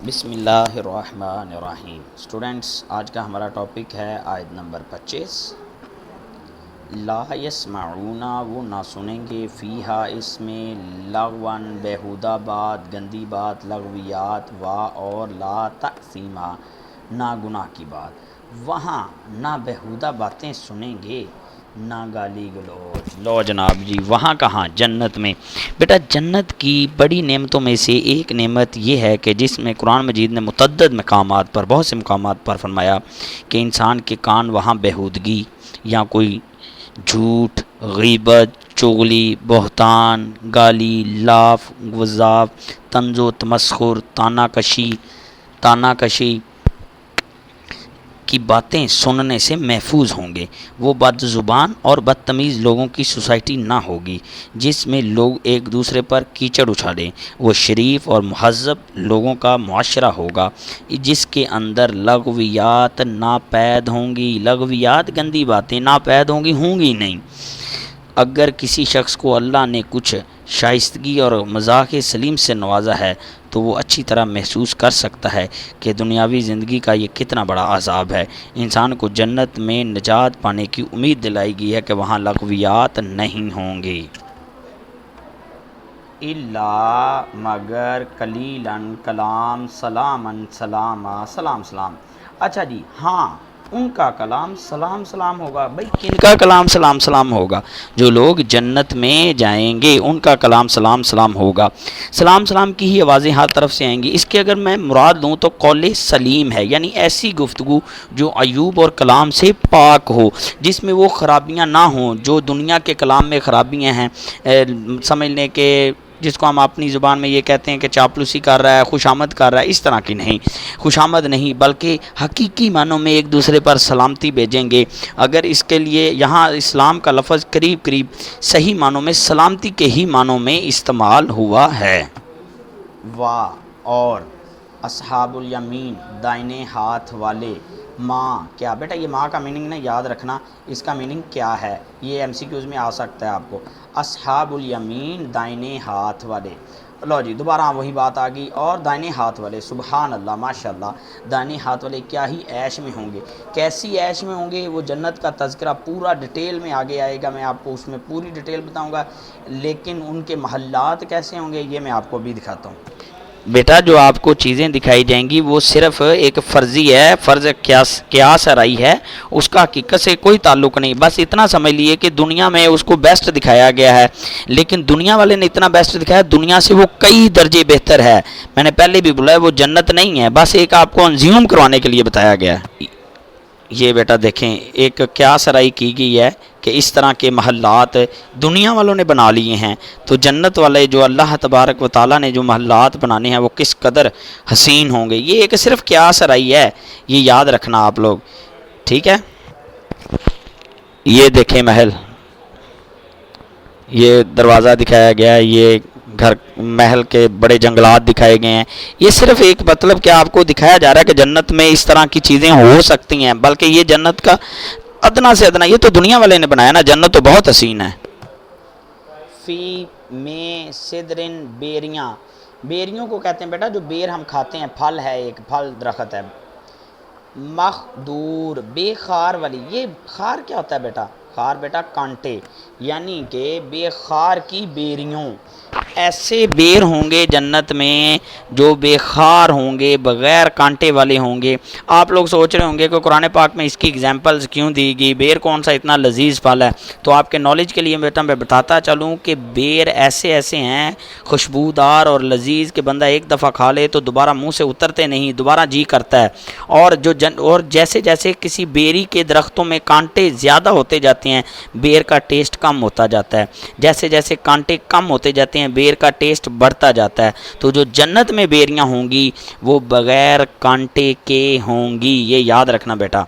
بسم اللہ الرحمن الرحیم۔ اسٹوڈنٹس، آج کا ہمارا ٹاپک ہے آیت نمبر 25۔ لا یسمعون، وہ نہ سنیں گے، فیہا اس میں، لغون بیہودہ بات، گندی بات، لغویات، اور لا تأثیما، نہ گناہ کی بات۔ وہاں نہ بیہودہ باتیں سنیں گے، نہ گالی گلوچ۔ لو جناب جی، وہاں کہاں؟ جنت میں۔ بیٹا جنت کی بڑی نعمتوں میں سے ایک نعمت یہ ہے کہ جس میں قرآن مجید نے متعدد مقامات پر، بہت سے مقامات پر فرمایا کہ انسان کے کان وہاں بیہودگی یا کوئی جھوٹ، غیبت، چغلی، بہتان، گالی، لاف، گزاف، طنز و تمسخر، تانہ کشی کی باتیں سننے سے محفوظ ہوں گے۔ وہ بد زبان اور بدتمیز لوگوں کی سوسائٹی نہ ہوگی جس میں لوگ ایک دوسرے پر کیچڑ اچھالیں۔ وہ شریف اور مہذب لوگوں کا معاشرہ ہوگا جس کے اندر لغویات ناپید ہوں گی۔ لغویات، گندی باتیں ناپید ہوں گی نہیں۔ اگر کسی شخص کو اللہ نے کچھ شائستگی اور مزاح سلیم سے نوازا ہے تو وہ اچھی طرح محسوس کر سکتا ہے کہ دنیاوی زندگی کا یہ کتنا بڑا عذاب ہے۔ انسان کو جنت میں نجات پانے کی امید دلائی گئی ہے کہ وہاں لغویات نہیں ہوں گی۔ الا مگر قلیلاً، کلام، سلاماً، سلام۔ اچھا جی، ہاں ان کا کلام سلام ہوگا۔ بھئی کن کا کلام سلام ہوگا؟ جو لوگ جنت میں جائیں گے ان کا کلام سلام ہوگا۔ سلام کی ہی آوازیں ہر طرف سے آئیں گی۔ اس کے اگر میں مراد لوں تو قول سلیم ہے، یعنی ایسی گفتگو جو عیوب اور کلام سے پاک ہو، جس میں وہ خرابیاں نہ ہوں جو دنیا کے کلام میں خرابیاں ہیں، سمجھ لیں کہ جس کو ہم اپنی زبان میں یہ کہتے ہیں کہ چاپلوسی کر رہا ہے، خوشامد کر رہا ہے، اس طرح کی نہیں، خوشامد نہیں، بلکہ حقیقی معنوں میں ایک دوسرے پر سلامتی بھیجیں گے۔ اگر اس کے لیے یہاں اسلام کا لفظ قریب صحیح معنوں میں سلامتی کے ہی معنوں میں استعمال ہوا ہے۔ اور اصحاب الیمین، دائنے ہاتھ والے، ماں کیا؟ بیٹا یہ ماں کا میننگ نہ یاد رکھنا، اس کا میننگ کیا ہے، یہ ایم سی کیوز میں آ سکتا ہے آپ کو۔ اصحاب الیمین، دائنے ہاتھ والے۔ لو جی دوبارہ وہی بات آ گئی۔ اور دائنے ہاتھ والے، سبحان اللہ، ماشاءاللہ، دائنے ہاتھ والے کیا ہی عیش میں ہوں گے۔ کیسی عیش میں ہوں گے؟ وہ جنت کا تذکرہ پورا ڈیٹیل میں آگے آئے گا، میں آپ کو اس میں پوری ڈیٹیل بتاؤں گا، لیکن ان کے محلات کیسے ہوں گے یہ میں آپ کو بھی دکھاتا ہوں۔ بیٹا جو آپ کو چیزیں دکھائی جائیں گی وہ صرف ایک فرضی ہے، فرض قیاس آرائی ہے، اس کا حقیقت سے کوئی تعلق نہیں۔ بس اتنا سمجھ لیے کہ دنیا میں اس کو بیسٹ دکھایا گیا ہے، لیکن دنیا والے نے اتنا بیسٹ دکھایا، دنیا سے وہ کئی درجے بہتر ہے۔ میں نے پہلے بھی بولا ہے وہ جنت نہیں ہے، بس ایک آپ کو انزیوم کروانے کے لیے بتایا گیا ہے۔ یہ بیٹا دیکھیں ایک قیاس آرائی کی گئی ہے کہ اس طرح کے محلات دنیا والوں نے بنا لیے ہیں، تو جنت والے جو اللہ تبارک و تعالیٰ نے جو محلات بنانے ہیں وہ کس قدر حسین ہوں گے۔ یہ ایک صرف قیاس آرائی ہے، یہ یاد رکھنا آپ لوگ، ٹھیک ہے۔ یہ دیکھیں محل، یہ دروازہ دکھایا گیا ہے، یہ گھر محل کے بڑے جنگلات دکھائے گئے ہیں۔ یہ صرف ایک مطلب کہ آپ کو دکھایا جا رہا ہے کہ جنت میں اس طرح کی چیزیں ہو سکتی ہیں، بلکہ یہ جنت کا ادنا سے ادنا، یہ تو دنیا والے نے بنایا نا، جنت تو بہت حسین ہے۔ فی میں سدرن، بیریوں کو کہتے ہیں بیٹا جو بیر ہم کھاتے ہیں، پھل ہے، ایک پھل درخت ہے۔ مخدور، بے خار والی۔ یہ خار کیا ہوتا ہے بیٹا؟ خار بیٹا کانٹے، یعنی کہ بے خار کی بیریوں۔ ایسے بیر ہوں گے جنت میں جو بے خار ہوں گے، بغیر کانٹے والے ہوں گے۔ آپ لوگ سوچ رہے ہوں گے کہ قرآن پاک میں اس کی ایگزامپلز کیوں دی گئی، بیر کون سا اتنا لذیذ پھل ہے؟ تو آپ کے نالج کے لیے بیٹا میں بتاتا چلوں کہ بیر ایسے ہیں خوشبودار اور لذیذ کہ بندہ ایک دفعہ کھا لے تو دوبارہ منہ سے اترتے نہیں، دوبارہ جی کرتا ہے۔ اور جیسے جیسے کسی بیری کے درختوں میں کانٹے زیادہ ہوتے جاتے ہیں، بیر کا ٹیسٹ کم ہوتا جاتا ہے، جیسے جیسے کانٹے کم ہوتے جاتے ہیں بیر کا ٹیسٹ بڑھتا جاتا ہے۔ تو جو جنت میں بیریاں ہوں گی وہ بغیر کانٹے کے ہوں گی، یہ یاد رکھنا بیٹا۔